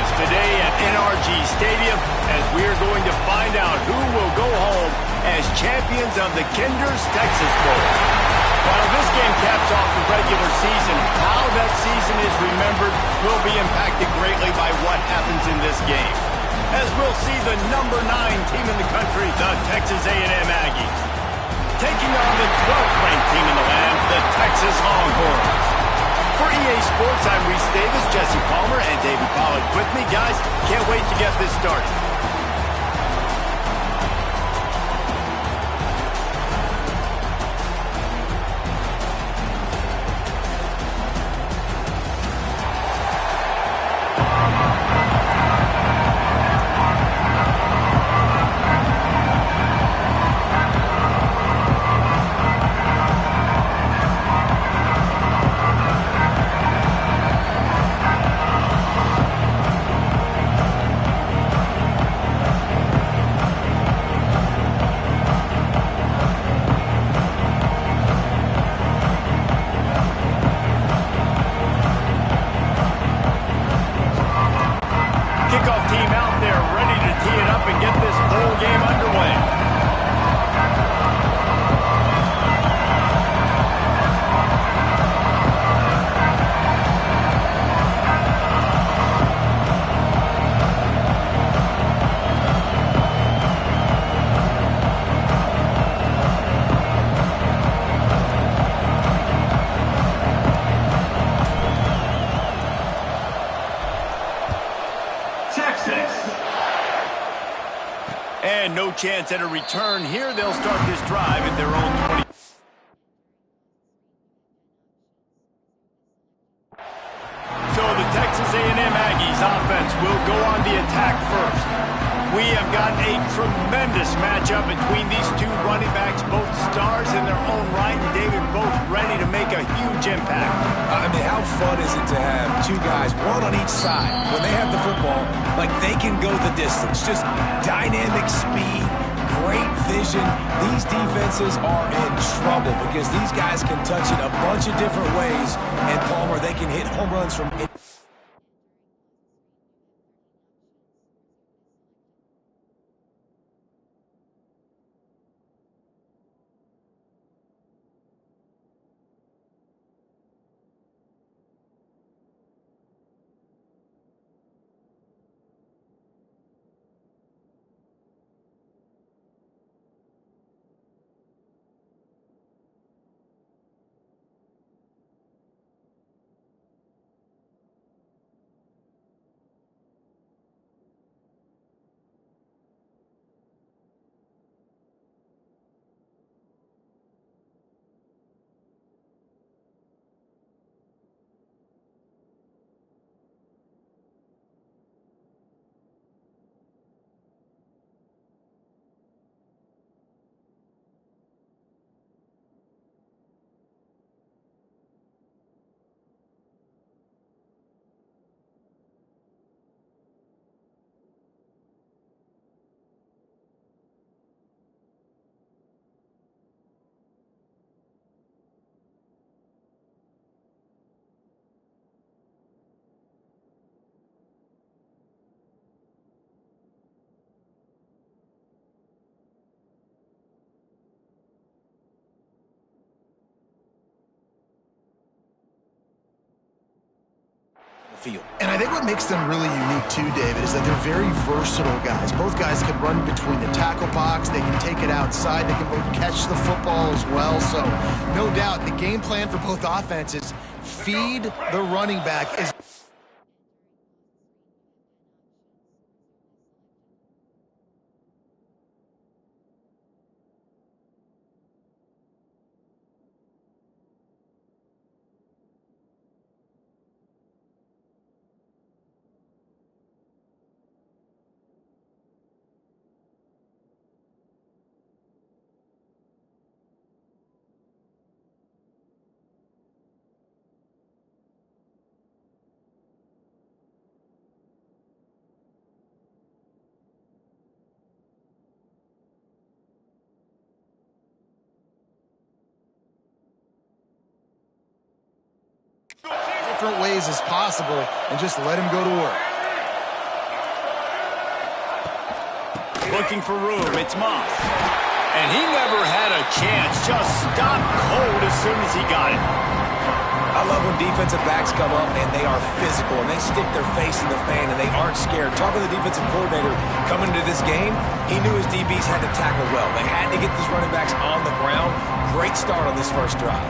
Texas today at NRG Stadium as we are going to find out who will go home as champions of the Kinder's Texas Bowl. While this game caps off the regular season, how that season is remembered will be impacted greatly by what happens in this game. As we'll see the number 9 team in the country, the Texas A&M Aggies, taking on the 12th ranked team in the land, the Texas Longhorns. For EA Sports, I'm Reese Davis, Jesse Palmer, and David Pollack with me. Guys, can't wait to get this started. Kickoff team out there ready to tee it up and get this bowl game underway. And no chance at a return here. They'll start this drive at their own 20. So the Texas A&M Aggies offense will go on the attack first. We have got a tremendous matchup between these two running backs, both stars in their own right, and David, both ready to make a huge impact. I mean, how fun is it to have two guys, one on each side, when they have the football, like they can go the distance. Just dynamic speed, great vision. These defenses are in trouble because these guys can touch it a bunch of different ways, and Palmer, they can hit home runs from it. Field. And I think what makes them really unique too, David, is that they're very versatile guys. Both guys can run between the tackle box, they can take it outside, they can both catch the football as well. So no doubt the game plan for both offenses, feed the running back is different ways as possible and just let him go to work. Looking for room, it's Moss. And he never had a chance, just stopped cold as soon as he got it. I love when defensive backs come up and they are physical and they stick their face in the fan and they aren't scared. Talking to the defensive coordinator coming into this game, he knew his DBs had to tackle well. They had to get these running backs on the ground. Great start on this first drive.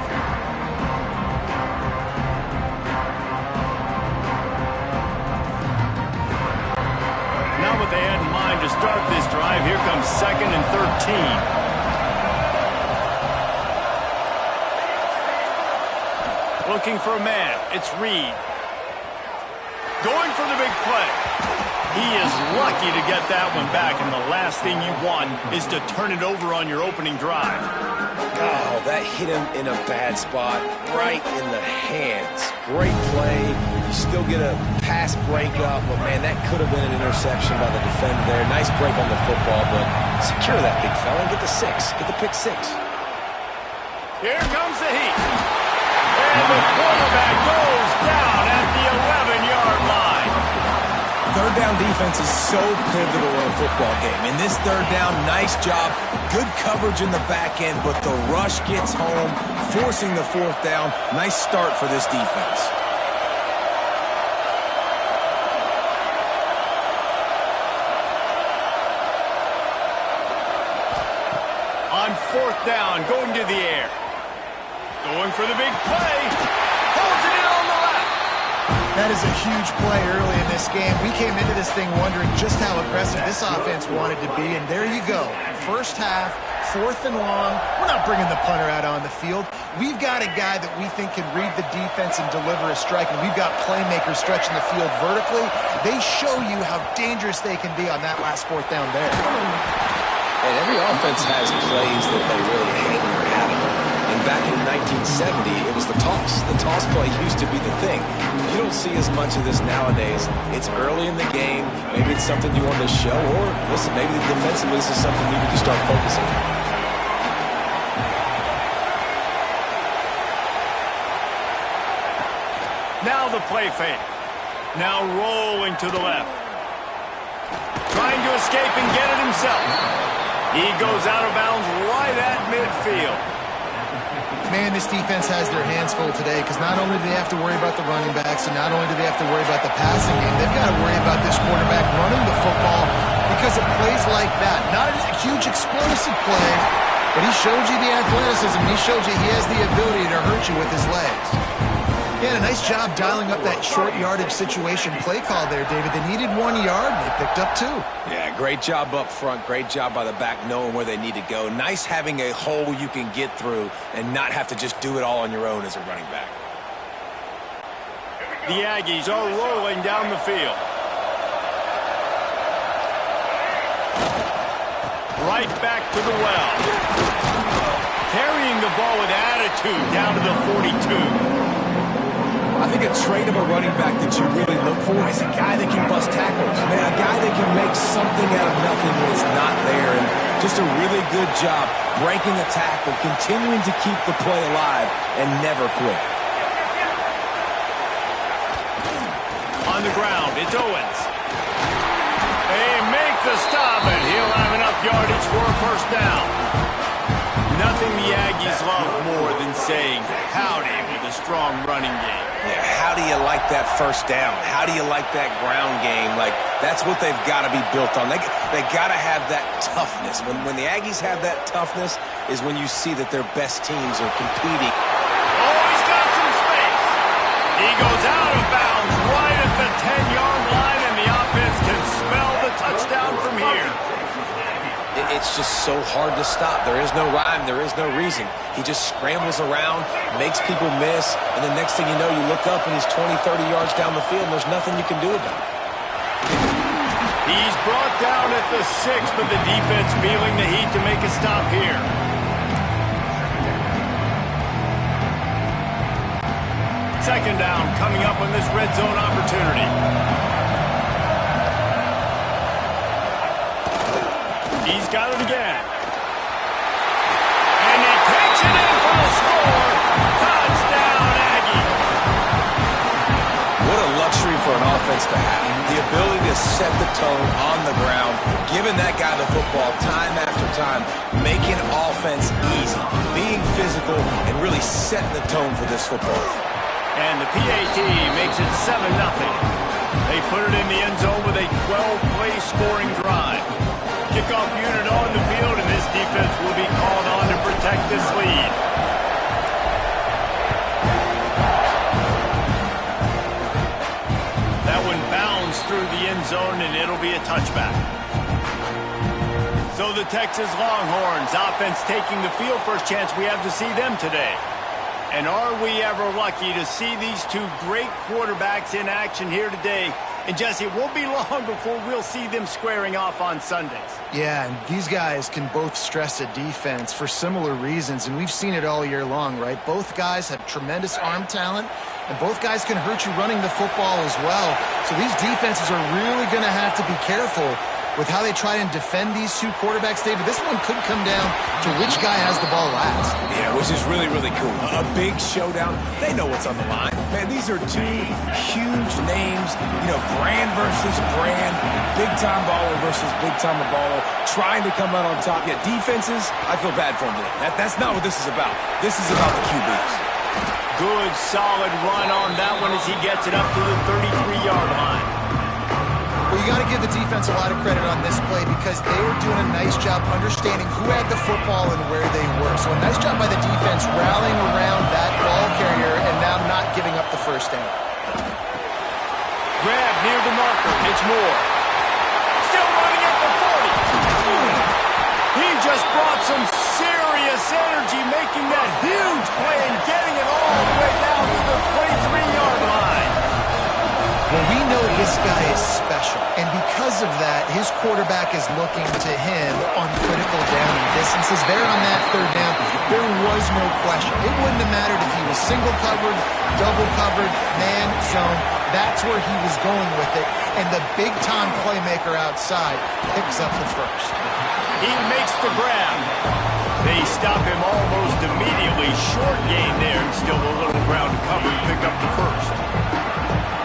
Now what they had in mind to start this drive, here comes 2nd and 13. Looking for a man. It's Reed. Going for the big play. He is lucky to get that one back, and the last thing you want is to turn it over on your opening drive. Oh, that hit him in a bad spot, right in the hands. Great play. You still get a pass breakup, but man, that could have been an interception by the defender there. Nice break on the football, but secure that big fella and get the 6. Get the pick 6. Here comes the heat. And the quarterback goes down at the 11-yard line. Third down defense is so pivotal in a football game. In this third down, nice job. Good coverage in the back end, but the rush gets home, forcing the 4th down. Nice start for this defense. On 4th down, going to the air. Going for the big play. Holds it in on the left. That is a huge play early in this game. We came into this thing wondering just how aggressive this offense wanted to be, and there you go. First half, 4th and long. We're not bringing the punter out on the field. We've got a guy that we think can read the defense and deliver a strike, and we've got playmakers stretching the field vertically. They show you how dangerous they can be on that last 4th down there. And every offense has plays that they really hang their hat on. And back in 1970, it was the toss. The toss play used to be the thing. You don't see as much of this nowadays. It's early in the game. Maybe it's something you want to show. Or, listen, maybe defensively this is something you need to start focusing on. Now the play fake. Now rolling to the left. Trying to escape and get it himself. He goes out of bounds right at midfield. Man, this defense has their hands full today because not only do they have to worry about the running backs and not only do they have to worry about the passing game, they've got to worry about this quarterback running the football because of plays like that. Not a huge explosive play, but he showed you the athleticism. He showed you he has the ability to hurt you with his legs. He had a nice job dialing up that short yardage situation play call there, David. They needed 1 yard, and they picked up 2. Yeah, great job up front. Great job by the back knowing where they need to go. Nice having a hole you can get through and not have to just do it all on your own as a running back. The Aggies are rolling down the field. Right back to the well. Carrying the ball with attitude down to the 42. I think a trait of a running back that you really look for is a guy that can bust tackles. Man, a guy that can make something out of nothing when it's not there. And just a really good job breaking a tackle, continuing to keep the play alive, and never quit. On the ground, it's Owens. They make the stop, and he'll have enough yardage for a 1st down. Nothing the Aggies love more than saying howdy with a strong running game. Yeah, how do you like that 1st down? How do you like that ground game? Like, that's what they've got to be built on. They got to have that toughness. When the Aggies have that toughness is when you see that their best teams are competing. Oh, he's got some space. He goes out of bounds right at the 10-yard line, and the offense can smell the touchdown from here. It's just so hard to stop. There is no rhyme. There is no reason. He just scrambles around, makes people miss, and the next thing you know, you look up and he's 20, 30 yards down the field, and there's nothing you can do about it. He's brought down at the 6, but the defense feeling the heat to make a stop here. Second down coming up on this red zone opportunity. He's got it again. And he takes it in for the score. Touchdown, Aggie. What a luxury for an offense to have. The ability to set the tone on the ground, giving that guy the football time after time, making offense easy, being physical, and really setting the tone for this football. And the PAT makes it 7-0. They put it in the end zone with a 12-play scoring drive. Kickoff unit on the field, and this defense will be called on to protect this lead. That one bounds through the end zone, and it'll be a touchback. So the Texas Longhorns offense taking the field. First chance we have to see them today. And are we ever lucky to see these two great quarterbacks in action here today? And Jesse, it won't be long before we'll see them squaring off on Sundays. Yeah, and these guys can both stress a defense for similar reasons, and we've seen it all year long, right? Both guys have tremendous arm talent, and both guys can hurt you running the football as well. So these defenses are really going to have to be careful with how they try and defend these two quarterbacks, David. This one could come down to which guy has the ball last. Yeah, which is really, really cool. A big showdown. They know what's on the line. Man, these are two huge names. You know, brand versus brand. Big-time baller versus big-time baller. Trying to come out on top. Yeah, defenses, I feel bad for them today. That's not what this is about. This is about the QBs. Good, solid run on that one as he gets it up to the 33-yard line. Well, you got to give the defense a lot of credit on this play because they were doing a nice job understanding who had the football and where they were. So a nice job by the defense rallying around that ball carrier and now not giving up the first down. Grab near the marker. It's Moore. Still running at the 40. He just brought some serious energy, making that huge play and getting it all the way down to the 23-yard line. Well, we know this guy is special, and because of that, his quarterback is looking to him on critical down and distances. There on that third down, there was no question. It wouldn't have mattered if he was single covered, double covered, man, zone. That's where he was going with it, and the big-time playmaker outside picks up the first. He makes the grab. They stop him almost immediately. Short gain there, and still a little ground to cover to pick up the first.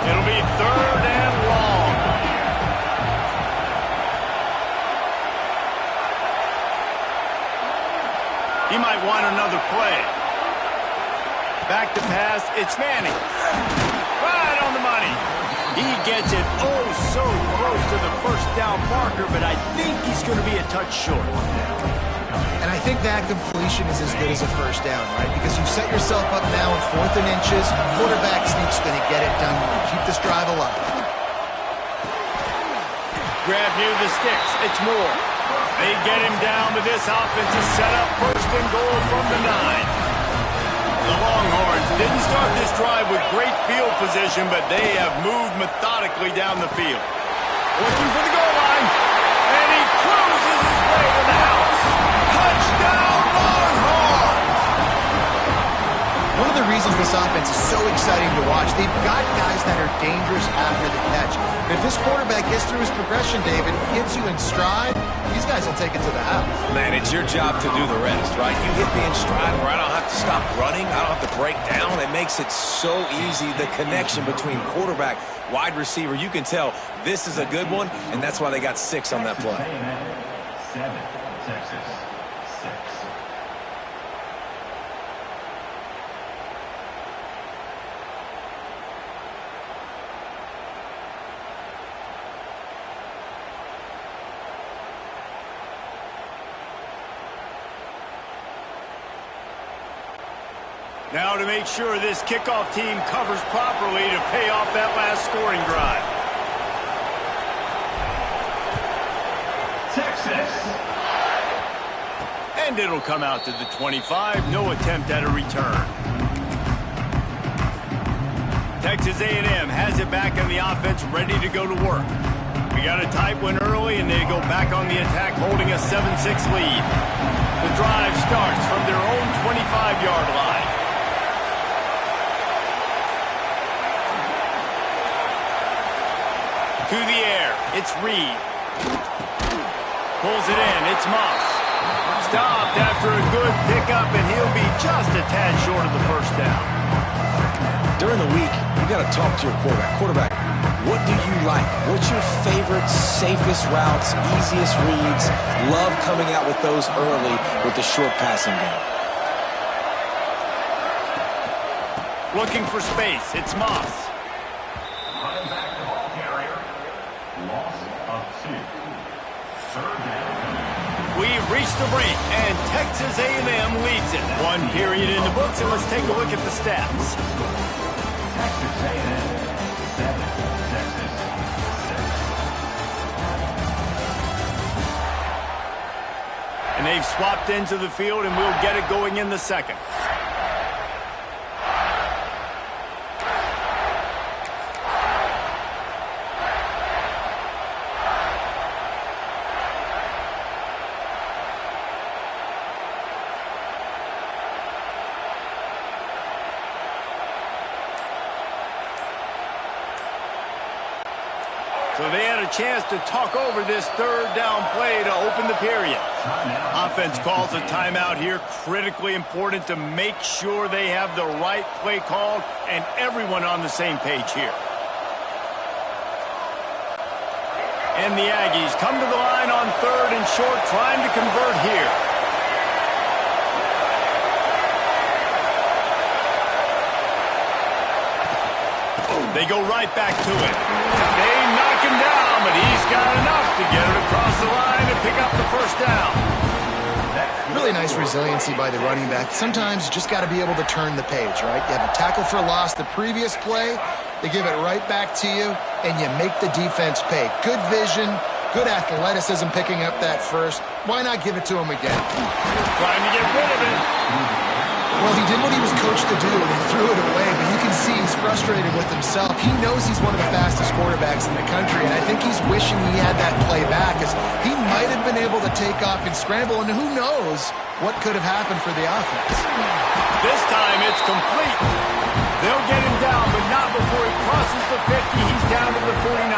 It'll be 3rd and long. He might want another play. Back to pass. It's Manning. Right on the money. He gets it oh so close to the first down marker, but I think he's going to be a touch short. And I think that completion is as good as a first down, right? Because you set yourself up now in 4th and inches. Quarterback sneak's going to get it done. Keep this drive alive. Grab near the sticks. It's Moore. They get him down, but this offense is set up 1st and goal from the 9. The Longhorns didn't start this drive with great field position, but they have moved methodically down the field. Looking for the goal line, and he cruises his way to the house. Touchdown, Longhorns! One of the reasons this offense is so exciting to watch, they've got guys that are dangerous after the catch. But if this quarterback gets through his progression, David, gets you in stride, these guys will take it to the house. Man, it's your job to do the rest, right? You hit me in stride where I don't have to stop running. I don't have to break down. It makes it so easy. The connection between quarterback, wide receiver, you can tell this is a good one, and that's why they got 6 on that play. 7, Texas. Now to make sure this kickoff team covers properly to pay off that last scoring drive. Texas. And it'll come out to the 25. No attempt at a return. Texas A&M has it back on the offense, ready to go to work. We got a tight one early, and they go back on the attack, holding a 7-6 lead. The drive starts from their own 25-yard line. To the air, it's Reed. Pulls it in, it's Moss. Stopped after a good pickup, and he'll be just a tad short of the first down. During the week, you got to talk to your quarterback. Quarterback, What do you like? What's your favorite, safest routes, easiest reads? Love coming out with those early with the short passing game. Looking for space. It's Moss. Running back the ball carrier. Loss of 2. Third down. We've reached the break, and Texas A&M leads it. 1 period in the books, and let's take a look at the stats. Texas A&M 7, Texas 6. And they've swapped into the field, and we'll get it going in the second. So they had a chance to talk over this third down play to open the period. Offense calls a timeout here. Critically important to make sure they have the right play called and everyone on the same page here. And the Aggies come to the line on 3rd and short, trying to convert here. They go right back to it. They knock him down, but he's got enough to get it across the line and pick up the first down. Really nice resiliency by the running back. Sometimes you just got to be able to turn the page, right? You have a tackle for loss the previous play, they give it right back to you, and you make the defense pay. Good vision, good athleticism picking up that first. Why not give it to him again? Trying to get rid of it. Well, he did what he was coached to do, and he threw it away, but you can see he's frustrated with himself. He knows he's one of the fastest quarterbacks in the country, and I think he's wishing he had that play back, as he might have been able to take off and scramble, and who knows what could have happened for the offense. This time it's complete. They'll get him down, but not before he crosses the 50. He's down to the 49.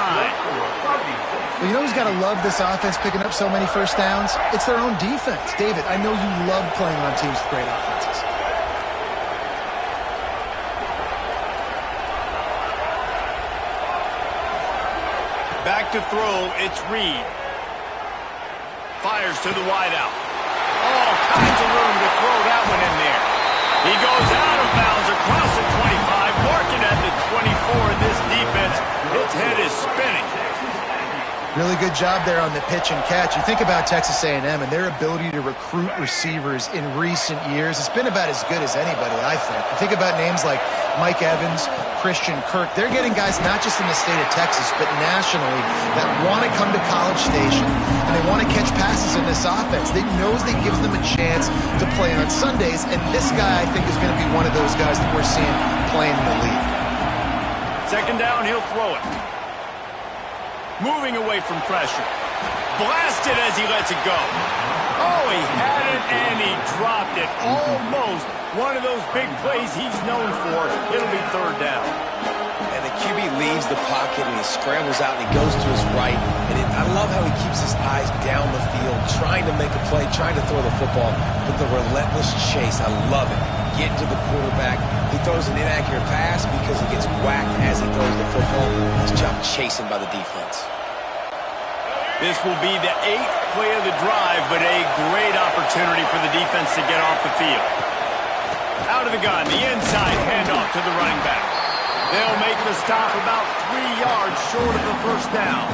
Well, you know who's got to love this offense picking up so many first downs? It's their own defense. David, I know you love playing on teams with great offenses. Back to throw, it's Reed. Fires to the wideout. All kinds of room to throw that one in there. He goes out of bounds across the 25, marking at the 24. This defense, its head is spinning. Really good job there on the pitch and catch. You think about Texas A&M and their ability to recruit receivers in recent years. It's been about as good as anybody, I think. You think about names like Mike Evans, Christian Kirk. They're getting guys not just in the state of Texas, but nationally that want to come to College Station and they want to catch passes in this offense. They knows they gives them a chance to play on Sundays, and this guy, I think, is going to be one of those guys that we're seeing playing in the league. Second down, he'll throw it. Moving away from pressure. Blasted as he lets it go. Oh, he had it and he dropped it. Almost one of those big plays he's known for. It'll be third down. And the QB leaves the pocket and he scrambles out and he goes to his right. And I love how he keeps his eyes down the field, trying to make a play, trying to throw the football with the relentless chase. I love it. Get to the quarterback. He throws an inaccurate pass because he gets whacked as he throws the football. Nice job chasing by the defense. This will be the 8th play of the drive, but a great opportunity for the defense to get off the field. Out of the gun, the inside handoff to the running back. They'll make the stop about 3 yards short of the first down.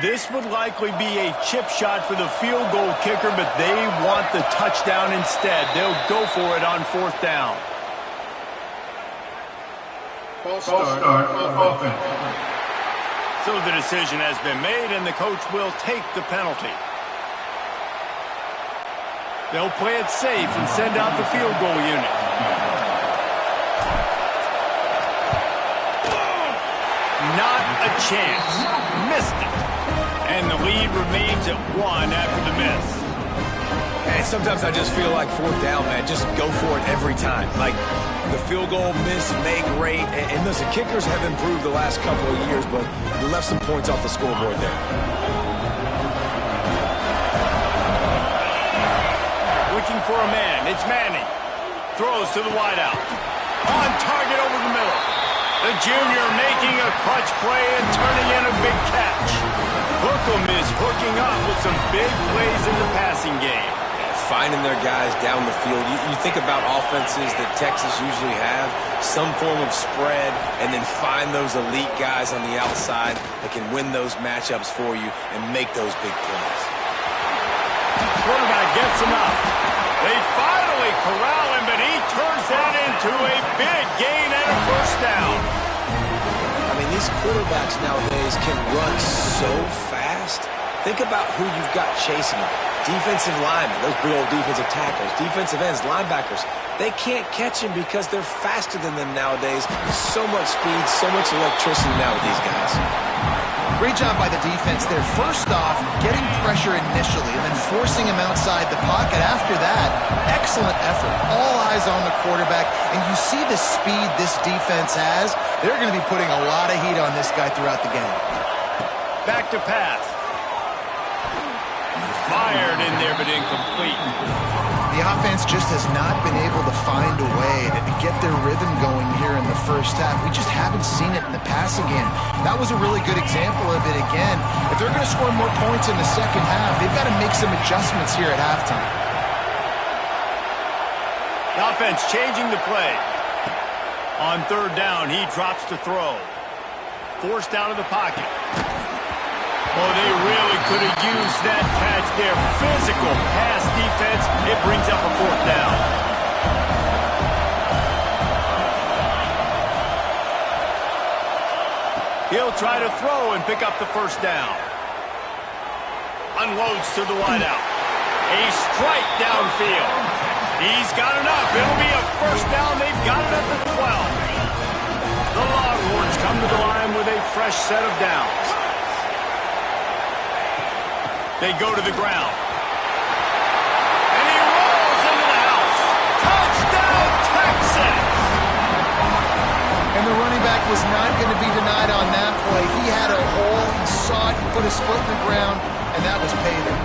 This would likely be a chip shot for the field goal kicker, but they want the touchdown instead. They'll go for it on 4th down. False start offense. So the decision has been made, and the coach will take the penalty. They'll play it safe and send out the field goal unit. Not a chance. missed it. And the lead remains at 1 after the miss. And sometimes I just feel like fourth down, man. Just go for it every time. Like the field goal miss, make rate. And listen, kickers have improved the last couple of years, but you left some points off the scoreboard there. Looking for a man. It's Manning. Throws to the wideout. On target over the middle. The junior making a clutch play and turning in a big catch. Hookham is hooking up with some big plays in the passing game. Finding their guys down the field. You think about offenses that Texas usually have, some form of spread, and then find those elite guys on the outside that can win those matchups for you and make those big plays. Quarterback gets enough. They finally corral him, but he turns that into a big gain and a first down. I mean, these quarterbacks nowadays can run so fast. Think about who you've got chasing them. Defensive linemen, those big old defensive tackles, defensive ends, linebackers. They can't catch him because they're faster than them nowadays. So much speed, so much electricity now with these guys. Great job by the defense there. First off, getting pressure initially and then forcing him outside the pocket. After that, excellent effort. All eyes on the quarterback. And you see the speed this defense has. They're going to be putting a lot of heat on this guy throughout the game. Back to pass. Fired in there, but incomplete. The offense just has not been able to find a way to get their rhythm going here in the first half. We just haven't seen it in the passing game. That was a really good example of it again. If they're going to score more points in the second half, they've got to make some adjustments here at halftime. The offense changing the play. On third down, he drops to throw. Forced out of the pocket. Oh, they really could have used that catch there. Physical pass defense. It brings up a fourth down. He'll try to throw and pick up the first down. Unloads to the wideout. A strike downfield. He's got enough. It'll be a first down. They've got it at the 12. The Longhorns come to the line with a fresh set of downs. They go to the ground. And he rolls into the house. Touchdown, Texas! And the running back was not going to be denied on that play. He had a hole. He saw it. He put his foot in the ground, and that was payday.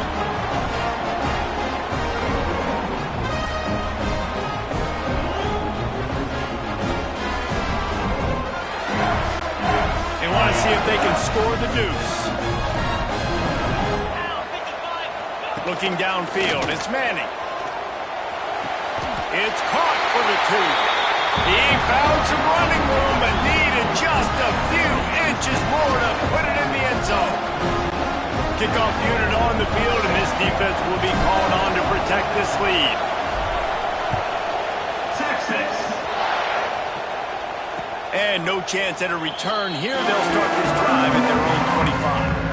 They want to see if they can score the deuce. Looking downfield, it's Manning. It's caught for the 2. He found some running room but needed just a few inches more to put it in the end zone. Kickoff unit on the field, and this defense will be called on to protect this lead. Texas. And no chance at a return here. They'll start this drive at their own 25.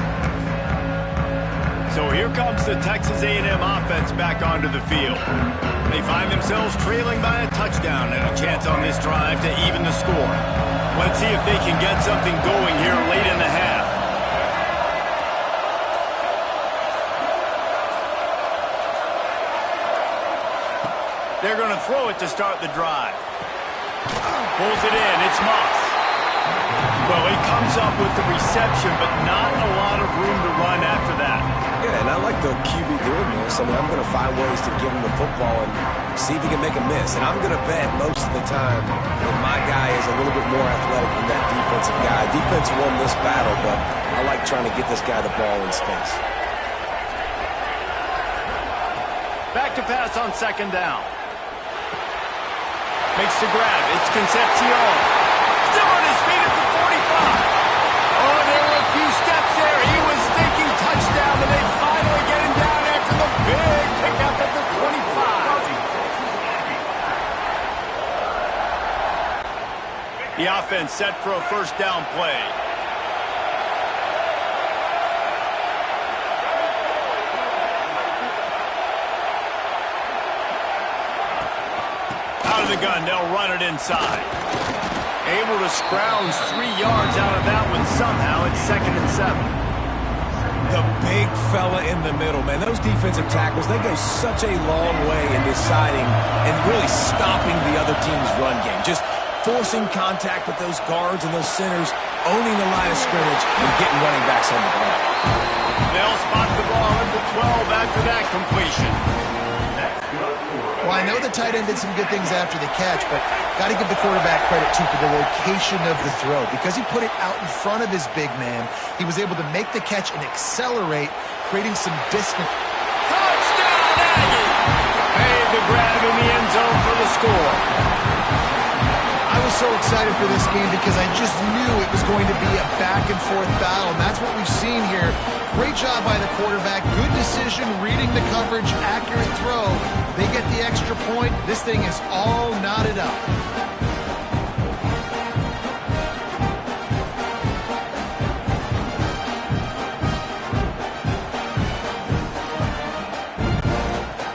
So here comes the Texas A&M offense back onto the field. They find themselves trailing by a touchdown and a chance on this drive to even the score. Let's see if they can get something going here late in the half. They're going to throw it to start the drive. Pulls it in. It's Moss. Well, he comes up with the reception, but not a lot of room to run after that. Yeah, and I like the QB doing this. I mean, I'm going to find ways to give him the football and see if he can make a miss. And I'm going to bet most of the time that my guy is a little bit more athletic than that defensive guy. Defense won this battle, but I like trying to get this guy the ball in space. Back to pass on second down. Makes the grab. It's Concepcion. Still on his feet at the 45. Oh, there were a few steps there. He was thinking touchdown, but they finally get him down after the big pickup at the 25. The offense set for a first down play. Out of the gun, they'll run it inside. Able to scrounge 3 yards out of that one somehow. It's 2nd and 7. The big fella in the middle, man. Those defensive tackles, they go such a long way in deciding and really stopping the other team's run game. Just forcing contact with those guards and those centers, owning the line of scrimmage, and getting running backs on the ground. They'll spot the ball at the 12 after that completion. Well, I know the tight end did some good things after the catch, but got to give the quarterback credit, too, for the location of the throw. Because he put it out in front of his big man, he was able to make the catch and accelerate, creating some distance. Touchdown, Aggie! Made the grab in the end zone for the score. I was so excited for this game because I just knew it was going to be a back-and-forth battle, and that's what we've seen here. Great job by the quarterback. Good decision, reading the coverage, accurate throw. They get the extra point. This thing is all knotted up.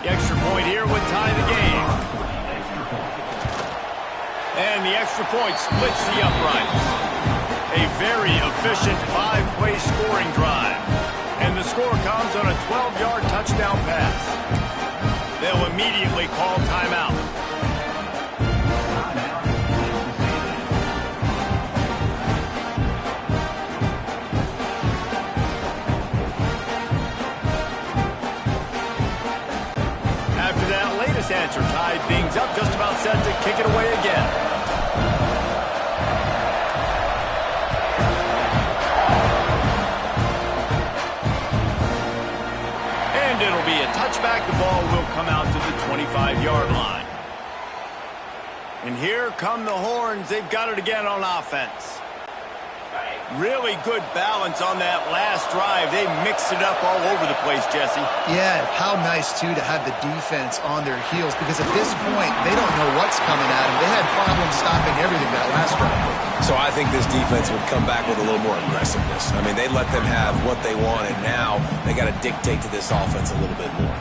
The extra point here would tie the game. And the extra point splits the uprights. A very efficient 5-play scoring drive. And the score comes on a 12-yard touchdown pass. They'll immediately call timeout. After that latest answer tied things up, just about set to kick it away again. It'll be a touchback. The ball will come out to the 25-yard line. And here come the Horns. They've got it again on offense. Really good balance on that last drive. They mixed it up all over the place, Jesse. Yeah, how nice, too, to have the defense on their heels, because at this point, they don't know what's coming at them. They had problems stopping everything that last drive. So I think this defense would come back with a little more aggressiveness. I mean, they let them have what they want, and now they got to dictate to this offense a little bit more.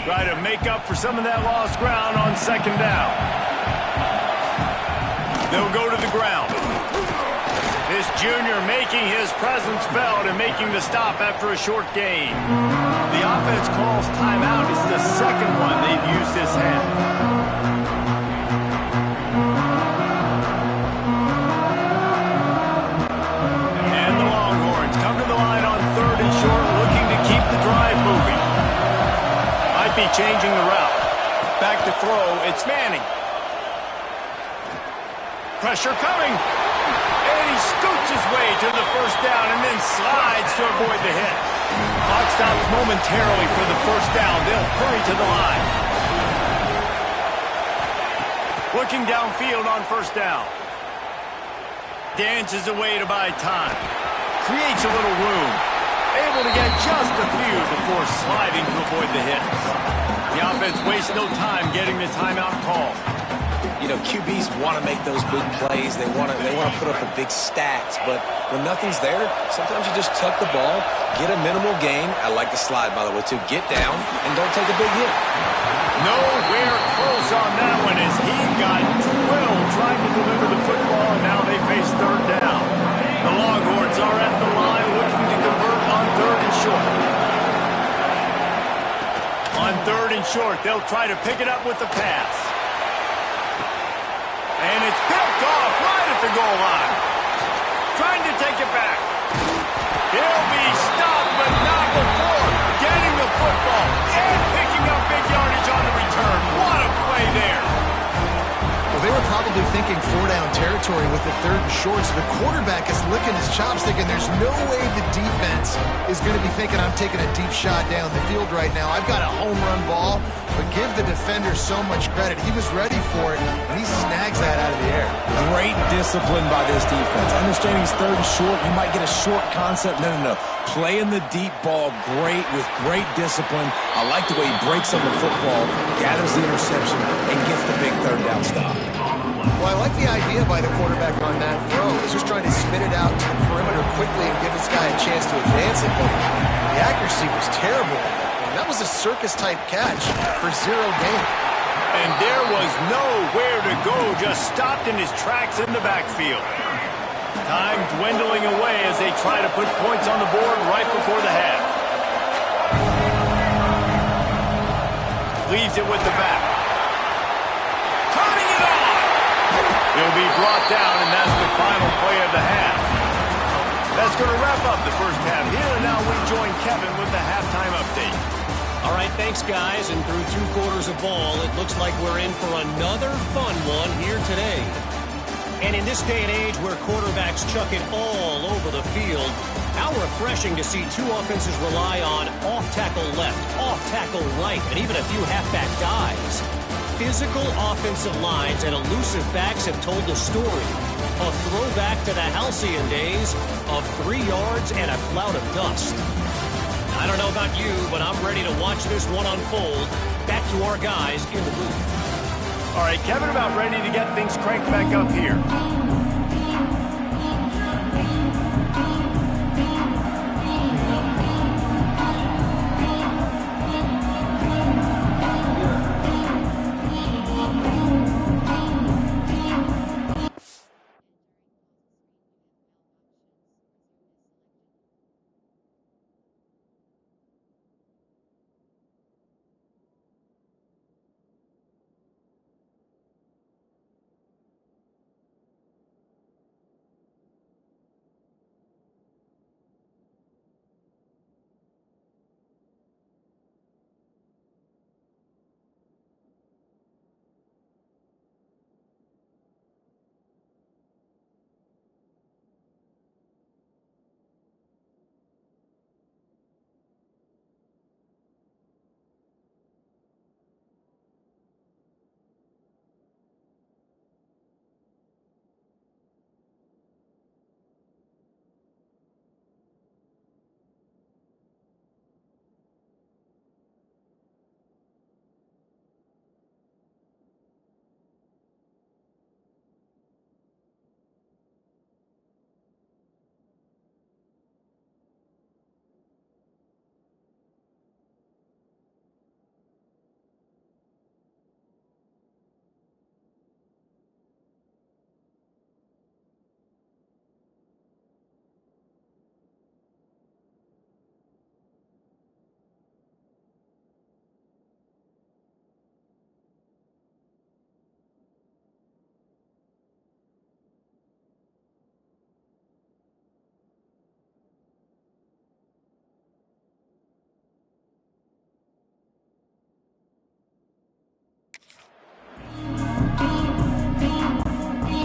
Try to make up for some of that lost ground on 2nd down. They'll go to the ground. This junior making his presence felt and making the stop after a short gain. The offense calls timeout. It's the second one they've used this half. And the Longhorns come to the line on 3rd and short, looking to keep the drive moving. Might be changing the route. Back to throw. It's Manning. Pressure coming. And he scoots his way to the 1st down and then slides to avoid the hit. Clock stops momentarily for the 1st down. They'll hurry to the line. Looking downfield on 1st down. Dances away to buy time. Creates a little room. Able to get just a few before sliding to avoid the hit. The offense wastes no time getting the timeout call. You know, QBs want to make those big plays. They want to put up the big stats. But when nothing's there, sometimes you just tuck the ball, get a minimal gain. I like the slide, by the way, too. Get down and don't take a big hit. Nowhere close on that one as he got drilled trying to deliver the football, and now they face 3rd down. The Longhorns are at the line looking to convert on 3rd and short. On 3rd and short, they'll try to pick it up with the pass. And it's picked off right at the goal line. Trying to take it back. He'll be stopped, but not before getting the football and picking up big yardage on the return. What a play there. Well, they were probably thinking 4-down territory with the 3rd and short, so the quarterback is licking his chops thinking there's no way the defense is going to be thinking I'm taking a deep shot down the field right now. I've got a home run ball, but give the defender so much credit. He was ready for it, and he snags that out of the air. Great discipline by this defense. Understanding it's 3rd and short, you might get a short concept. No. Playing the deep ball great with great discipline. I like the way he breaks on the football, gathers the interception, and gets the big 3rd down stop. Well, I like the idea by the quarterback on that throw. He's just trying to spin it out to the perimeter quickly and give this guy a chance to advance it, but the accuracy was terrible. That was a circus-type catch for 0 gain. And there was nowhere to go, just stopped in his tracks in the backfield. Time dwindling away as they try to put points on the board right before the half. Leaves it with the back. Turning it on! He'll be brought down, and that's the final play of the half. That's going to wrap up the first half here, and now we join Kevin with the halftime update. All right, thanks, guys. And through 2 quarters of ball, it looks like we're in for another fun one here today. And in this day and age where quarterbacks chuck it all over the field, how refreshing to see 2 offenses rely on off-tackle left, off-tackle right, and even a few halfback dives. Physical offensive lines and elusive backs have told the story. A throwback to the halcyon days of 3 yards and a cloud of dust. I don't know about you, but I'm ready to watch this one unfold. Back to our guys in the booth. All right, Kevin, about ready to get things cranked back up here.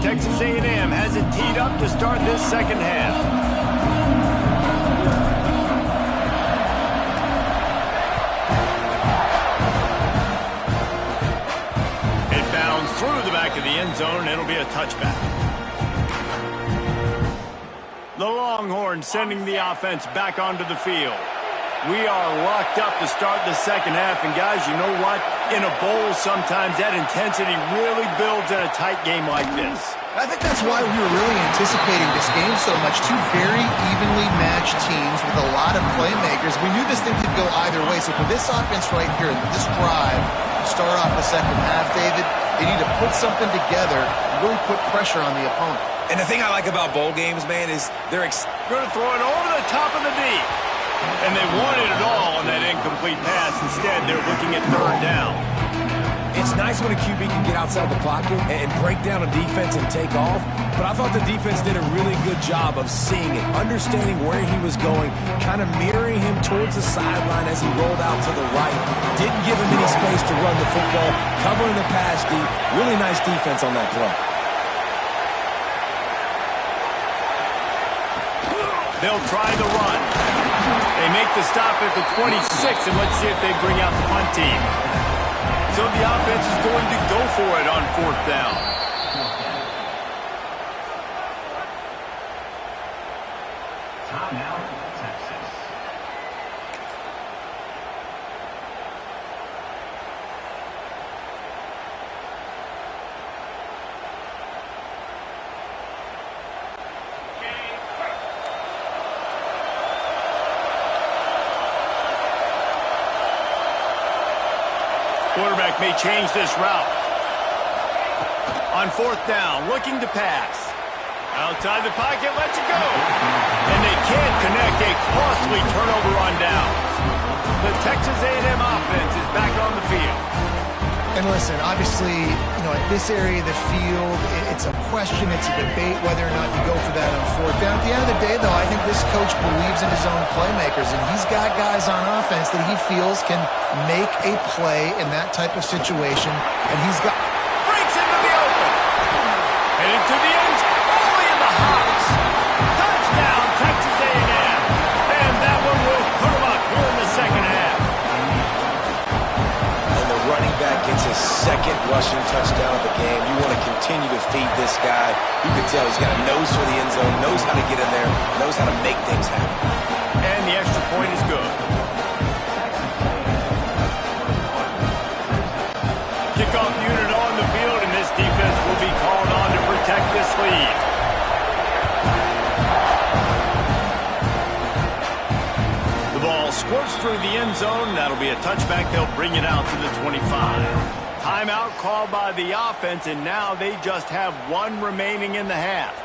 Texas A&M has it teed up to start this second half. It bounds through the back of the end zone, and it'll be a touchback. The Longhorns sending the offense back onto the field. We are locked up to start the second half, and guys, you know what? In a bowl, sometimes that intensity really builds in a tight game like this. I think that's why we were really anticipating this game so much. 2 very evenly matched teams with a lot of playmakers. We knew this thing could go either way. So for this offense right here, this drive, start off the second half, David, they need to put something together and really put pressure on the opponent. And the thing I like about bowl games, man, is they're going to throw it over the top of the deep. And they wanted it all on that incomplete pass. Instead, they're looking at 3rd down. It's nice when a QB can get outside the pocket and break down a defense and take off, but I thought the defense did a really good job of seeing it, understanding where he was going, kind of mirroring him towards the sideline as he rolled out to the right. Didn't give him any space to run the football, covering the pass deep. Really nice defense on that play. They'll try the run. They make the stop at the 26, and let's see if they bring out the punt team. So the offense is going to go for it on 4th down. Timeout, Texas. Quarterback may change this route. On 4th down, looking to pass. Outside the pocket, lets it go. And they can't connect, a costly turnover on downs. The Texas A&M offense is back on the field. And listen, obviously, at this area of the field, it's a question, it's a debate whether or not you go for that on 4th down. At the end of the day, though, I think this coach believes in his own playmakers, and he's got guys on offense that he feels can make a play in that type of situation, and he's got... Breaks into the open. And into the end, only in the house. Touchdown, Texas A&M. And that one will put him up here in the second half. Running back gets his 2nd rushing touchdown of the game. You want to continue to feed this guy. You can tell he's got a nose for the end zone, knows how to get in there, knows how to make things happen. And the extra point is good. Kickoff unit on the field, and this defense will be called on to protect this lead. Squirts through the end zone. That'll be a touchback. They'll bring it out to the 25. Timeout called by the offense, and now they just have 1 remaining in the half.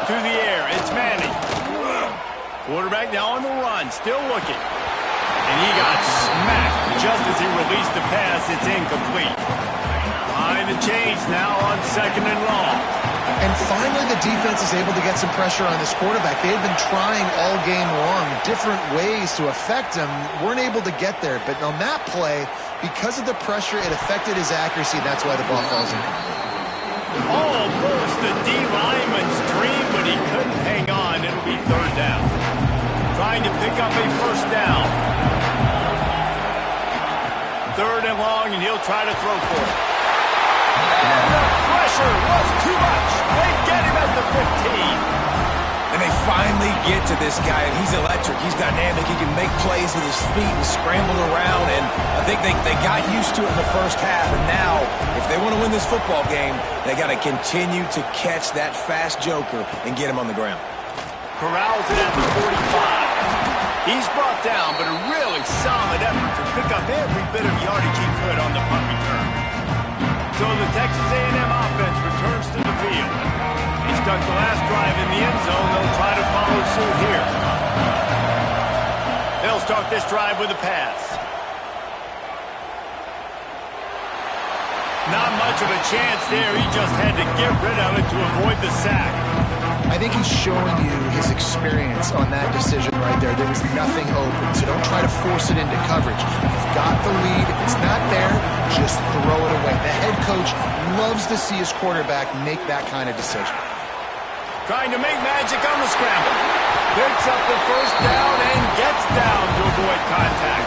To the air, it's Manning. Quarterback now on the run, still looking. And he got smacked just as he released the pass. It's incomplete. Behind the chains now on 2nd and long. And finally the defense is able to get some pressure on this quarterback. They had been trying all game long different ways to affect him. Weren't able to get there. But on that play, because of the pressure, it affected his accuracy. That's why the ball falls in. Almost the D lineman's dream, but he couldn't hang on. It'll be 3rd down. Trying to pick up a 1st down. 3rd and long, and he'll try to throw for it. The pressure was too much. They get him at the 15. And they finally get to this guy, and he's electric. He's dynamic. He can make plays with his feet and scramble around, and I think they got used to it in the first half, and now, if they want to win this football game, they got to continue to catch that fast joker and get him on the ground. Corrals it at the 45. He's brought down, but a really solid effort to pick up every bit of yardage he could on the punt return. So the Texas A&M offense returns to the field. He stuck the last drive in the end zone. They'll try to follow suit here. They'll start this drive with a pass. Not much of a chance there. He just had to get rid of it to avoid the sack. I think he's showing you his experience on that decision right there. There was nothing open, so don't try to force it into coverage. You've got the lead. If it's not there, just throw it away. The head coach loves to see his quarterback make that kind of decision. Trying to make magic on the scramble. Picks up the 1st down and gets down to avoid contact.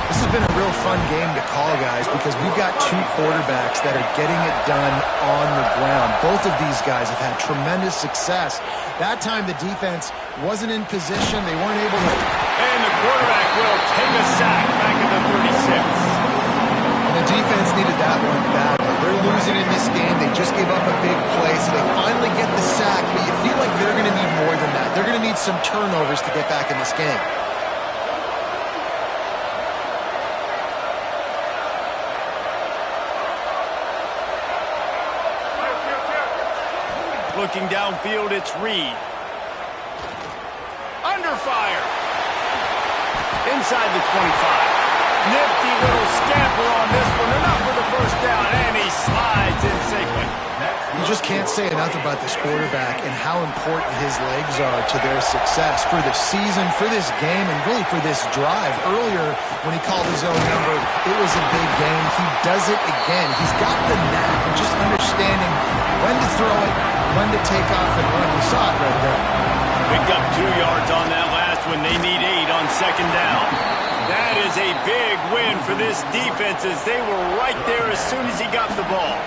This has been a real fun game to call, guys, because we've got 2 quarterbacks that are getting it done on the ground. Both of these guys have had tremendous success. That time the defense wasn't in position. They weren't able to... And the quarterback will take a sack back at the 36. And the defense needed that one badly. They're losing in this game. They just gave up a big play, so they finally get the sack, but you feel like they're going to need more than that. They're going to need some turnovers to get back in this game. Looking downfield, it's Reed. Under fire. Inside the 25. Nifty little scamper on this one. Enough for the 1st down, and he slides in safely. You just can't say enough about this quarterback and how important his legs are to their success for the season, for this game, and really for this drive. Earlier, when he called his own number, it was a big game. He does it again. He's got the knack of just understanding when to throw it, when to take off and run. We saw it right there. Picked up 2 yards on that last one. They need 8 on 2nd down. That is a big win for this defense as they were right there as soon as he got the ball.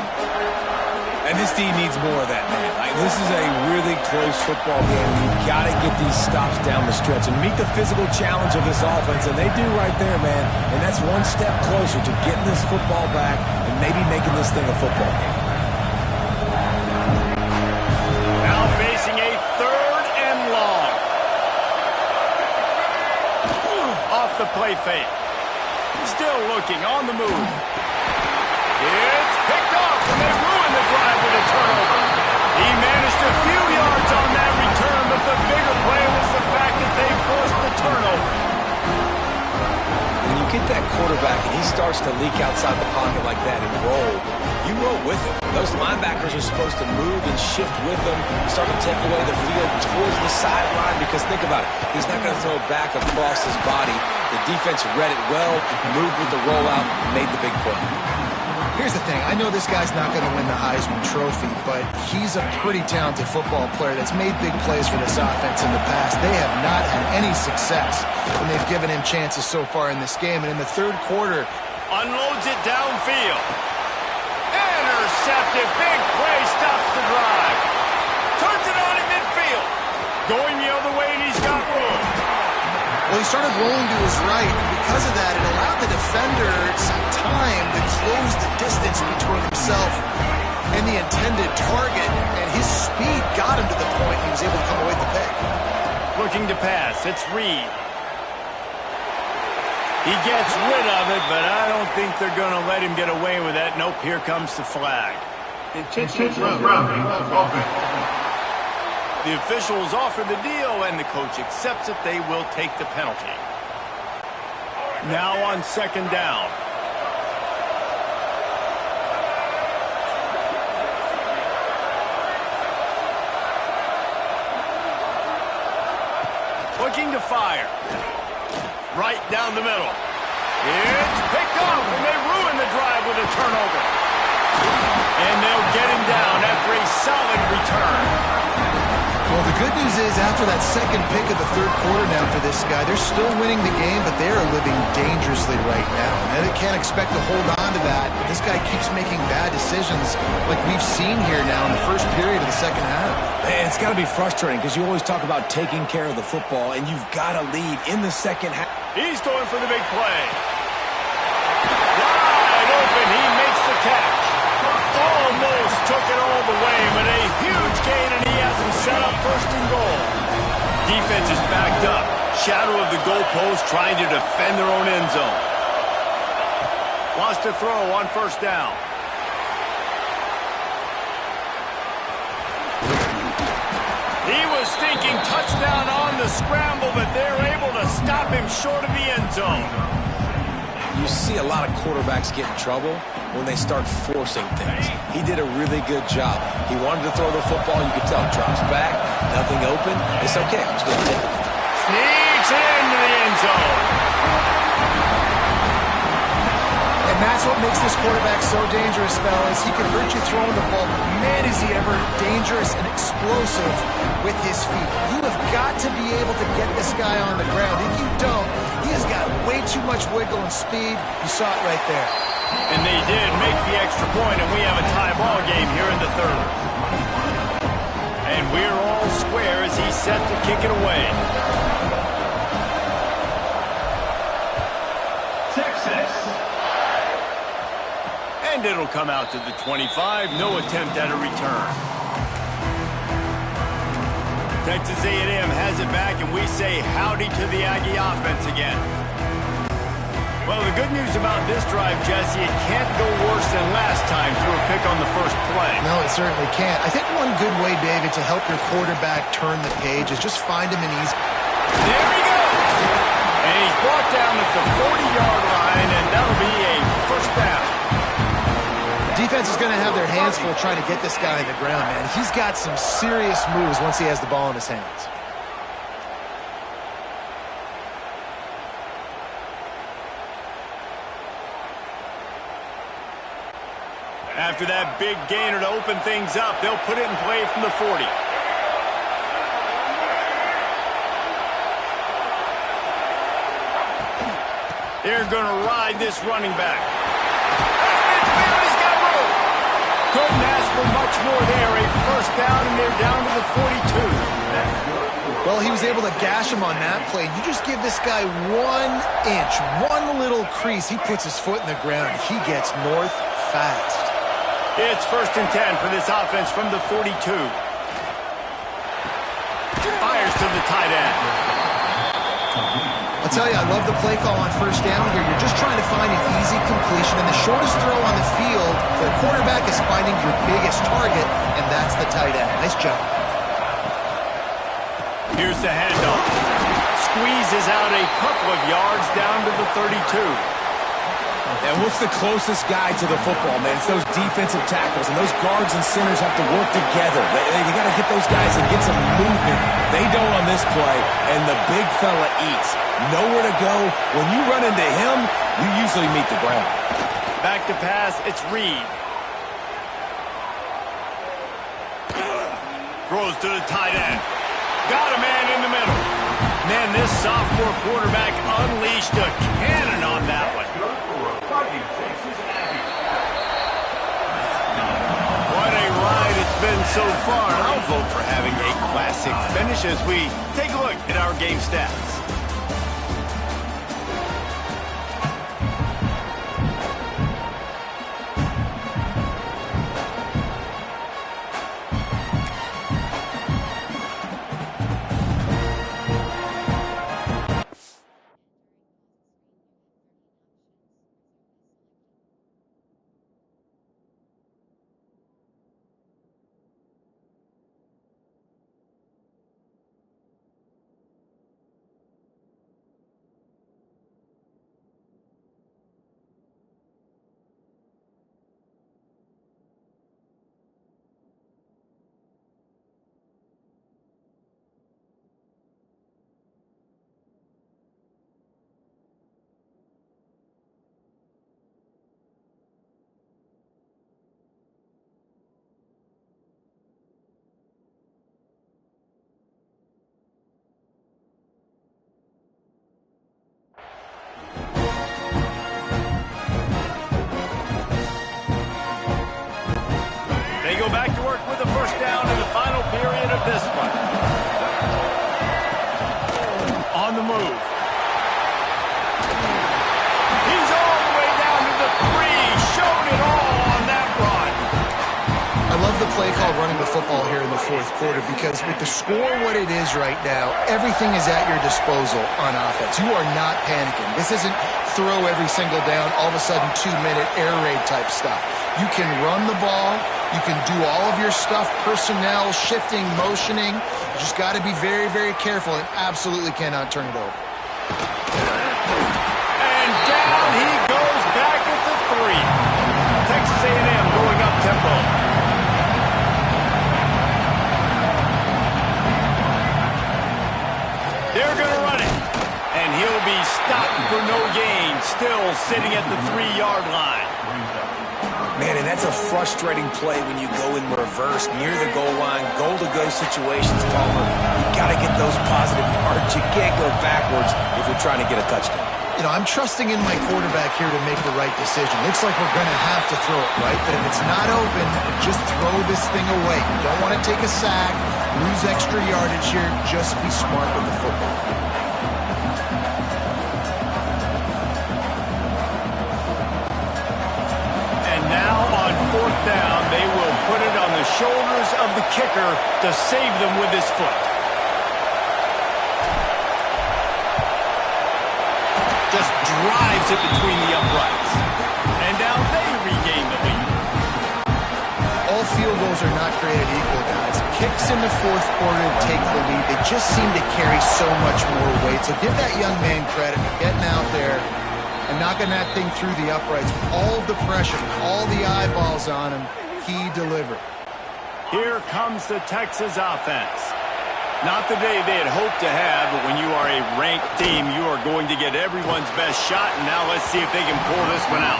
And this D needs more of that, man. This is a really close football game. You've got to get these stops down the stretch and meet the physical challenge of this offense, and they do right there, man. And that's one step closer to getting this football back and maybe making this thing a football game. Now facing a 3rd and long. Off the play fake. Still looking, on the move. It's picked off, and they ruin the drive with a turnover. He managed a few yards on that return, but the bigger play was the fact that they forced the turnover. When you get that quarterback and he starts to leak outside the pocket like that and roll, you roll with him. Those linebackers are supposed to move and shift with them, start to take away the field towards the sideline, because think about it, he's not going to throw it back across his body. The defense read it well, moved with the rollout, made the big play. Here's the thing. I know this guy's not going to win the Heisman Trophy, but he's a pretty talented football player that's made big plays for this offense in the past. They have not had any success when they've given him chances so far in this game. And in the 3rd quarter, unloads it downfield. Intercepted. Big play. Stops the drive. Turns it on in midfield. Going the other way, and he's got room. well, he started rolling to his right. And because of that, it allowed the defender some time to close the distance between himself and the intended target. And his speed got him to the point he was able to come away with the pick. Looking to pass. It's Reed. He gets rid of it, but I don't think they're going to let him get away with that. Nope, here comes the flag. Intentional grounding of offense. The officials offer the deal, and the coach accepts it. They will take the penalty. Now on 2nd down. Looking to fire. Right down the middle. It's picked off, and they ruin the drive with a turnover. And they'll get him down after a solid return. Well, the good news is after that 2nd pick of the 3rd quarter now for this guy, they're still winning the game, but they are living dangerously right now. And they can't expect to hold on to that. This guy keeps making bad decisions like we've seen here now in the first period of the 2nd half. Man, it's got to be frustrating because you always talk about taking care of the football, and you've got to lead in the 2nd half. He's going for the big play. Wide open, he makes the catch. Almost took it all the way, but a huge gain, and he has him set up 1st and goal. Defense is backed up. Shadow of the goalpost, trying to defend their own end zone. Wants to throw on 1st down. He was thinking touchdown on the scramble, but they're able to stop him short of the end zone. You see a lot of quarterbacks get in trouble when they start forcing things. He did a really good job. He wanted to throw the football. You could tell. Drops back. Nothing open. It's okay. I'm just going to take it. Sneaks it into the end zone. And that's what makes this quarterback so dangerous, fellas. He can hurt you throwing the ball, but man, is he ever dangerous and explosive with his feet. You have got to be able to get this guy on the ground. If you don't, he has got way too much wiggle and speed. You saw it right there. And they did make the extra point, and we have a tie ball game here in the 3rd. And we're all square as he's set to kick it away. Texas. And it'll come out to the 25. No attempt at a return. Texas A&M has it back, and we say howdy to the Aggie offense again. Well, the good news about this drive, Jesse, it can't go worse than last time through a pick on the 1st play. No, it certainly can't. I think one good way, David, to help your quarterback turn the page is just find him an easy. There he goes! And he's brought down at the 40-yard line, and that'll be a 1st down. Defense is going to have their hands full trying to get this guy on the ground, man. He's got some serious moves once he has the ball in his hands. After that big gainer to open things up, they'll put it in play from the 40. They're going to ride this running back. He's got room. Couldn't ask for much much more there. A first down, and they're down to the 42. Well, he was able to gash him on that play. You just give this guy 1 inch, one little crease. He puts his foot in the ground. He gets north fast. It's 1st and 10 for this offense from the 42. Fires to the tight end. I'll tell you, I love the play call on first down here. You're just trying to find an easy completion, and the shortest throw on the field for a quarterback is finding your biggest target, and that's the tight end. Nice job. Here's the handoff. Squeezes out a couple of yards down to the 32. And what's the closest guy to the football, man? It's those defensive tackles, and those guards and centers have to work together. They got to get those guys and get some movement. They don't on this play, and the big fella eats. Nowhere to go. When you run into him, you usually meet the ground. Back to pass, it's Reed. Throws to the tight end. Got a man in the middle. Man, this sophomore quarterback unleashed a cannon on that one. What a ride it's been so far. I'll vote for having a classic finish as we take a look at our game stats. They go back to work with a first down in the final period of this one. On the move. He's all the way down to the 3. Showed it all on that run. I love the play call running the football here in the fourth quarter because with the score what it is right now, everything is at your disposal on offense. You are not panicking. This isn't throw every single down, all of a sudden 2-minute air raid type stuff. You can run the ball. You can do all of your stuff, personnel, shifting, motioning. You just got to be very, very careful and absolutely cannot turn it over. And down he goes back at the 3. Texas A&M going up tempo. They're going to run it. And he'll be stopped for no gain, still sitting at the 3-yard line. Man, and that's a frustrating play when you go in reverse near the goal line, goal-to-go situations, Palmer. You got to get those positive yards. You can't go backwards if you're trying to get a touchdown. You know, I'm trusting in my quarterback here to make the right decision. Looks like we're going to have to throw it, right? But if it's not open, just throw this thing away. You don't want to take a sack, lose extra yardage here. Just be smart with the football. Fourth down, they will put it on the shoulders of the kicker to save them with his foot. Just drives it between the uprights. And now they regain the lead. All field goals are not created equal, guys. Kicks in the fourth quarter take the lead. They just seem to carry so much more weight. So give that young man credit for getting out there and knocking that thing through the uprights. All of the pressure, all the eyeballs on him, he delivered. Here comes the Texas offense. Not the day they had hoped to have, but when you are a ranked team, you are going to get everyone's best shot, and now let's see if they can pull this one out.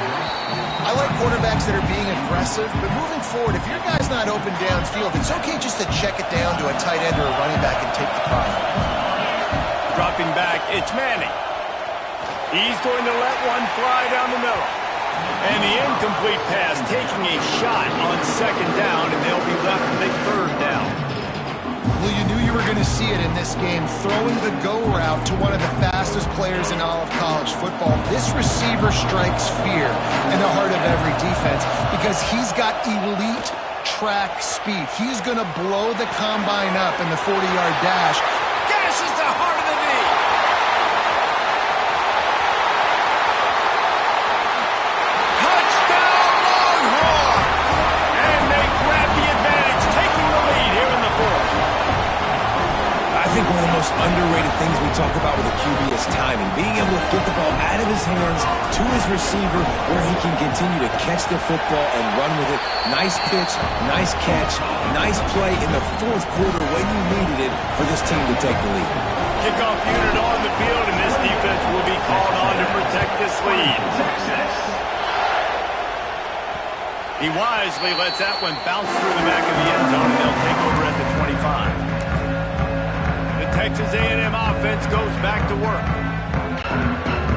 I like quarterbacks that are being aggressive, but moving forward, if your guy's not open downfield, it's okay just to check it down to a tight end or a running back and take the profit. Dropping back, it's Manning. He's going to let one fly down the middle. And the incomplete pass taking a shot on second down, and they'll be left with a third down. Well, you knew you were going to see it in this game, throwing the go route to one of the fastest players in all of college football. This receiver strikes fear in the heart of every defense because he's got elite track speed. He's going to blow the combine up in the 40-yard dash. Gashes the heart of the knee. Touchdown, Longhorn! And they grab the advantage, taking the lead here in the fourth. I think one of the most underrated things we talk about with a QB is timing. Being able to get the ball out of his hands to his receiver where he can continue to catch the football and run with it. Nice pitch, nice catch, nice play in the fourth quarter when you needed it for this team to take the lead. Kickoff unit on the field, and this defense will be called on to protect this lead. He wisely lets that one bounce through the back of the end zone, and they'll take over at the 25. Texas A&M offense goes back to work.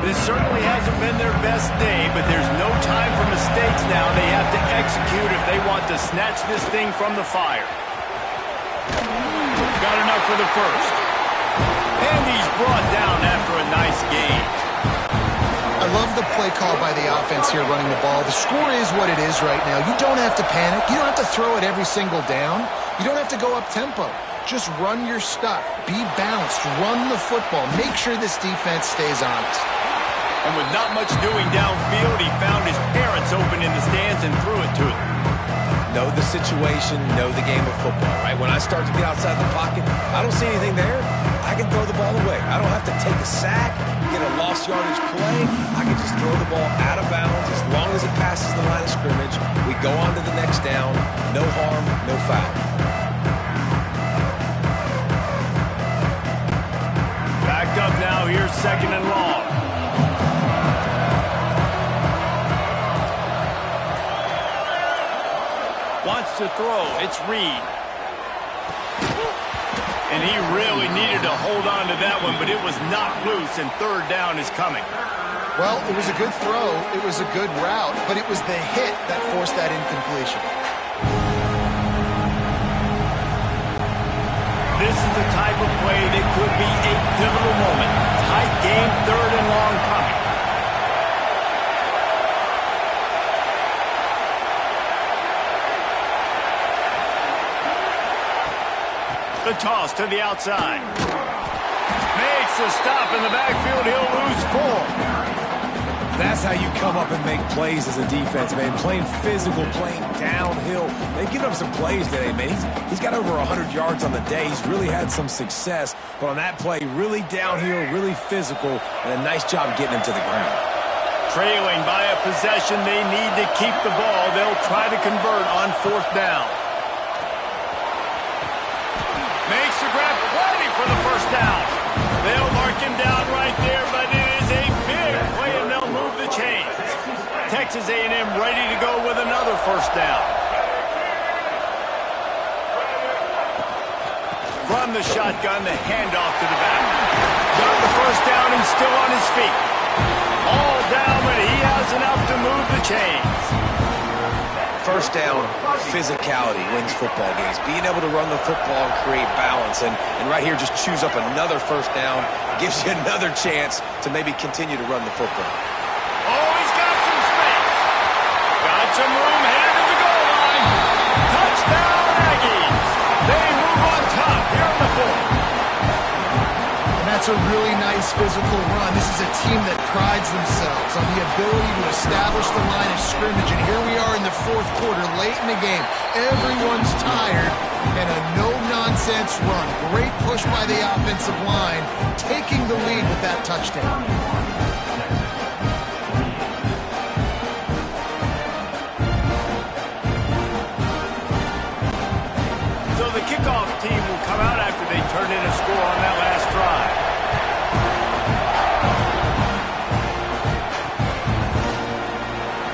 This certainly hasn't been their best day, but there's no time for mistakes now. They have to execute if they want to snatch this thing from the fire. Got enough for the first. And he's brought down after a nice gain. I love the play call by the offense here running the ball. The score is what it is right now. You don't have to panic. You don't have to throw it every single down. You don't have to go up tempo. Just run your stuff. Be balanced. Run the football. Make sure this defense stays honest. And with not much doing downfield, he found his parents open in the stands and threw it to them. Know the situation, know the game of football, right? When I start to get outside the pocket, I don't see anything there. I can throw the ball away. I don't have to take a sack, get a lost yardage play. I can just throw the ball out of bounds as long as it passes the line of scrimmage. We go on to the next down. No harm, no foul. Backed up now, here's second and long. Wants to throw, it's Reed. And he really needed to hold on to that one, but it was not loose, and third down is coming. Well, it was a good throw, it was a good route, but it was the hit that forced that incompletion. This is the type of play that could be a pivotal moment. Tight game, third and long coming. The toss to the outside. Makes a stop in the backfield. He'll lose 4. That's how you come up and make plays as a defense, man. Playing physical, playing downhill. They've given up some plays today, man. He's got over 100 yards on the day. He's really had some success. But on that play, really downhill, really physical, and a nice job getting him to the ground. Trailing by a possession, they need to keep the ball. They'll try to convert on fourth down. Makes the grab, plenty for the first down. They'll mark him down right there, but it is a big play, and they'll move the chains. Texas A&M ready to go with another first down. From the shotgun, the handoff to the back. Got the first down and still on his feet. All down, but he has enough to move the chains. First down, physicality wins football games. Being able to run the football and create balance. And right here, just choose up another first down. Gives you another chance to maybe continue to run the football. Oh, he's got some space. Got some room headed to the goal line. Touchdown, Aggies. They move on top here in the fourth. And that's a really nice physical run. This is a team that prides themselves on the ability to establish the line of scrimmage. And here we are in the fourth quarter, late in the game. Everyone's tired, and a no-nonsense run. Great push by the offensive line, taking the lead with that touchdown. So the kickoff team will come out after they turn in a score on that last drive.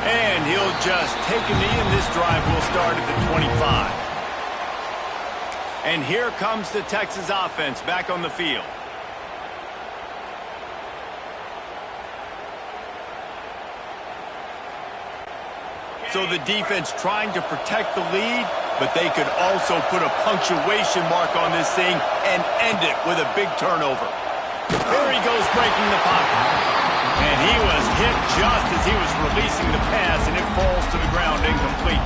And he'll just take a knee, and this drive will start at the 25. And here comes the Texas offense back on the field. So the defense trying to protect the lead, but they could also put a punctuation mark on this thing and end it with a big turnover. Here he goes breaking the pocket. And he was hit just as he was releasing the pass, and it falls to the ground incomplete.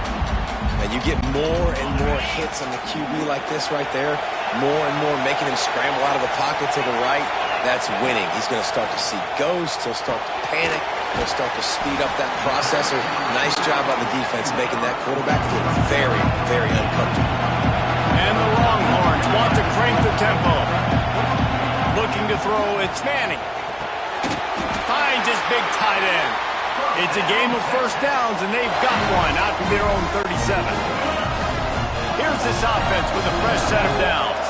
And you get more and more hits on the QB like this right there, more and more making him scramble out of the pocket to the right. That's winning. He's going to start to see ghosts. He'll start to panic. He'll start to speed up that processor. Nice job on the defense making that quarterback feel very, very uncomfortable. And the Longhorns want to crank the tempo. Looking to throw, it's Manning. Finds his big tight end. It's a game of first downs, and they've got one out to their own 37. Here's this offense with a fresh set of downs.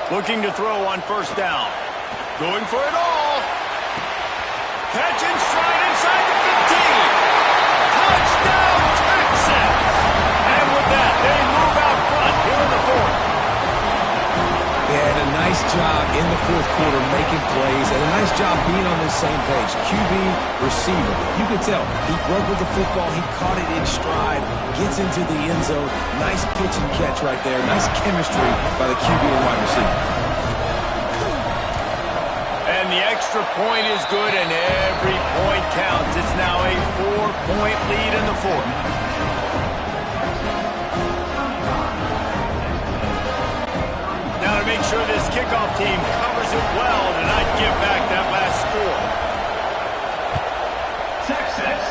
Looking to throw on first down. Going for it all. Catch and stride inside the 15. Touchdown, Texas! And with that, they move out front here in the fourth. And a nice job in the fourth quarter making plays, and a nice job being on the same page. QB, receiver. You could tell he broke with the football. He caught it in stride, gets into the end zone. Nice pitch and catch right there. Nice chemistry by the QB and wide receiver. And the extra point is good, and every point counts. It's now a 4-point lead in the fourth. Now to make sure this kickoff team covers it well to not give back that last score. Texas.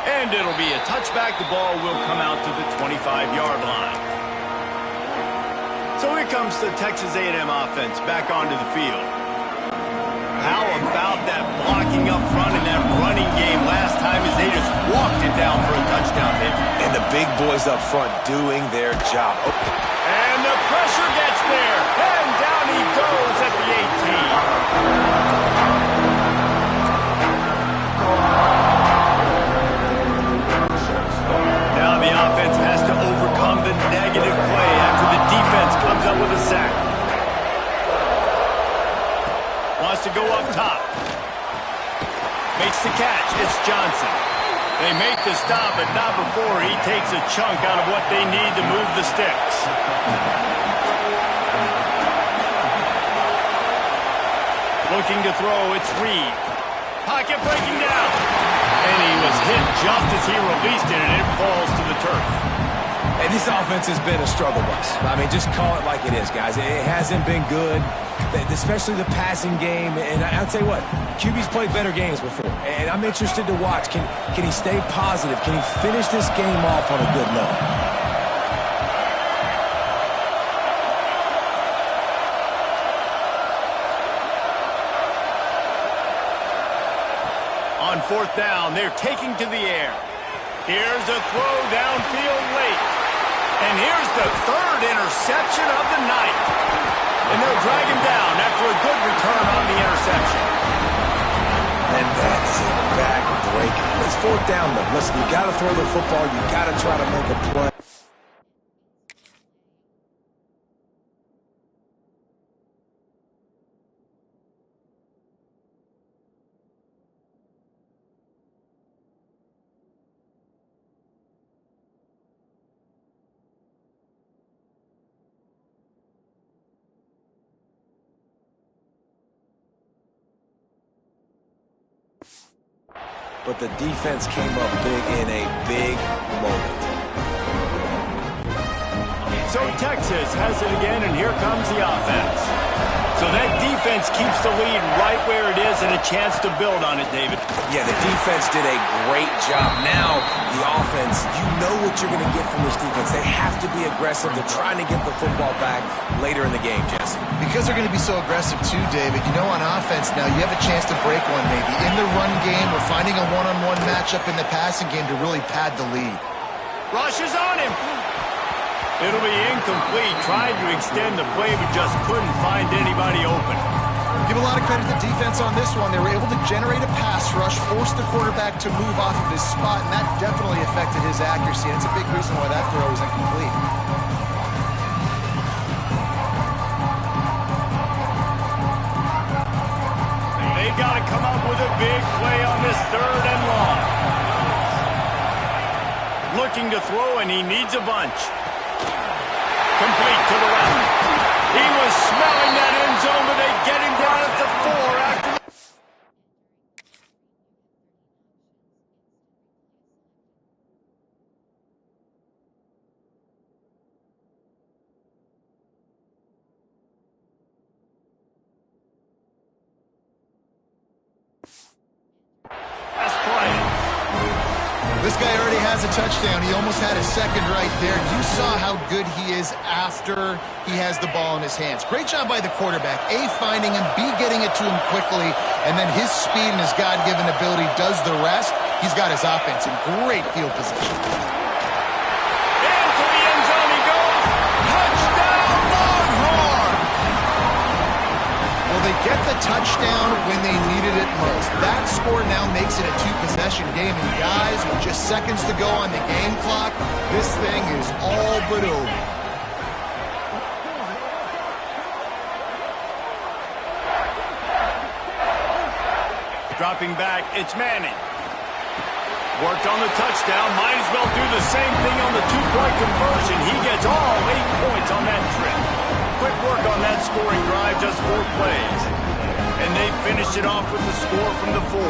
And it'll be a touchback. The ball will come out to the 25-yard line. So here comes the Texas A&M offense back onto the field. How about that blocking up front in that running game last time as they just walked it down for a touchdown hit? And the big boys up front doing their job. And the pressure gets there. And down he goes at the 18. Now the offense has to overcome the negative play after the defense comes up with a sack. Wants to go up top. Makes the catch. It's Johnson. They make the stop, but not before he takes a chunk out of what they need to move the sticks. Looking to throw, it's Reed. Pocket breaking down. And he was hit just as he released it, and it falls to the turf. And this offense has been a struggle bus. I mean, just call it like it is, guys. It hasn't been good, especially the passing game. And I'll tell you what, QB's played better games before. And I'm interested to watch. Can he stay positive? Can he finish this game off on a good note? On fourth down, they're taking to the air. Here's a throw downfield late. And here's the third interception of the night. And they'll drag him down after a good return on the interception. And that is a back-breaker. It's fourth down, though. Listen, you got to throw the football. You got to try to make a play. But the defense came up big in a big moment. So Texas has it again, and here comes the offense. So that defense keeps the lead right where it is and a chance to build on it, David. Yeah, the defense did a great job. Now, the offense, you know what you're going to get from this defense. They have to be aggressive. They're trying to get the football back later in the game, Jesse. Because they're going to be so aggressive too, David. You know, on offense now, you have a chance to break one maybe in the run game or finding a one-on-one matchup in the passing game to really pad the lead. Rush is on him. It'll be incomplete. Tried to extend the play, but just couldn't find anybody open. Give a lot of credit to the defense on this one. They were able to generate a pass rush, force the quarterback to move off of his spot, and that definitely affected his accuracy. And it's a big reason why that throw was incomplete. They've got to come looking to throw, and he needs a bunch. Complete to the left. He was smelling that end zone, but they get him down at the 4 after the... This guy already has a touchdown. He almost had a second right there. You saw how good he is after he has the ball in his hands. Great job by the quarterback. A, finding him, B, getting it to him quickly, and then his speed and his God-given ability does the rest. He's got his offense in great field position. Into the end zone he goes. Touchdown, Longhorn! Well, they get the touchdown when they needed it most. That score now makes it a 2-possession game, and guys, with just seconds to go on the game clock, this thing is all but over. Dropping back, it's Manning. Worked on the touchdown, might as well do the same thing on the 2-point conversion. He gets all 8 points on that trip. Quick work on that scoring drive, just 4 plays. And they finished it off with the score from the 4.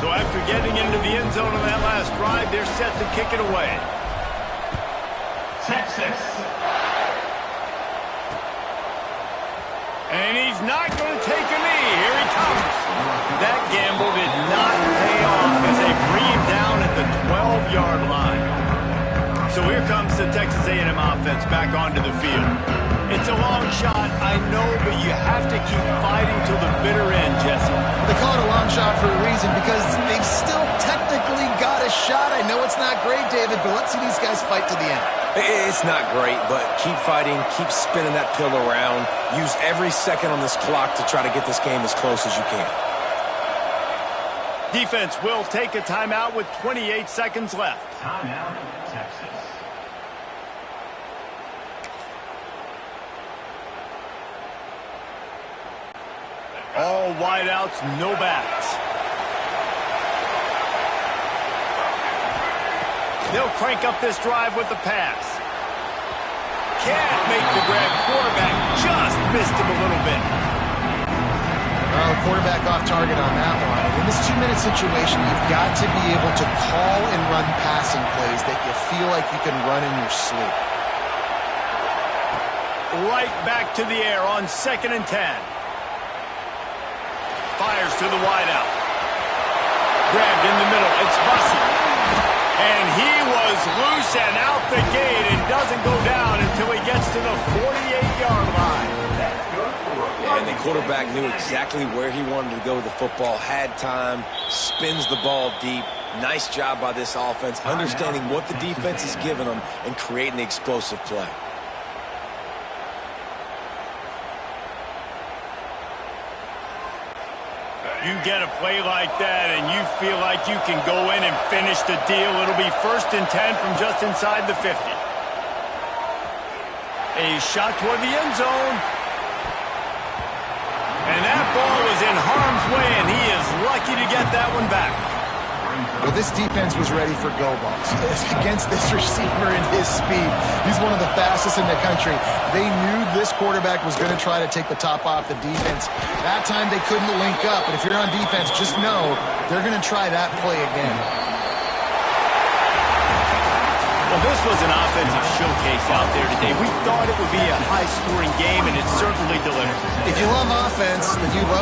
So after getting into the end zone on that last drive, they're set to kick it away. Texas. And he's not going to take a knee. Here he comes. That gamble did not pay off as they bring him down at the 12-yard line. So here comes the Texas A&M offense back onto the field. It's a long shot, I know, but you have to keep fighting till the bitter end, Jesse. They call it a long shot for a reason because they've still technically got a shot. I know it's not great, David, but let's see these guys fight to the end. It's not great, but keep fighting, keep spinning that pill around. Use every second on this clock to try to get this game as close as you can. Defense will take a timeout with 28 seconds left. Timeout, Texas. All wideouts, no backs. They'll crank up this drive with the pass. Can't make the grab. Quarterback just missed him a little bit. Well, quarterback off target on that one. In this 2-minute situation, you've got to be able to call and run passing plays that you feel like you can run in your sleep. Right back to the air on 2nd and 10. Fires to the wideout. Grabbed in the middle. It's Bussey. And he was loose and out the gate and doesn't go down until he gets to the 48-yard line. And the quarterback knew exactly where he wanted to go with the football, had time, spins the ball deep. Nice job by this offense, understanding what the defense is giving them and creating the explosive play. You get a play like that and you feel like you can go in and finish the deal. It'll be 1st and 10 from just inside the 50. A shot toward the end zone. And that ball was in harm's way, and he is lucky to get that one back. Well, this defense was ready for go balls against this receiver and his speed. He's one of the fastest in the country. They knew this quarterback was going to try to take the top off the defense. That time they couldn't link up, but if you're on defense, just know they're going to try that play again. Well, this was an offensive showcase out there today. We thought it would be a high-scoring game, and it certainly delivered. If you love offense, then you love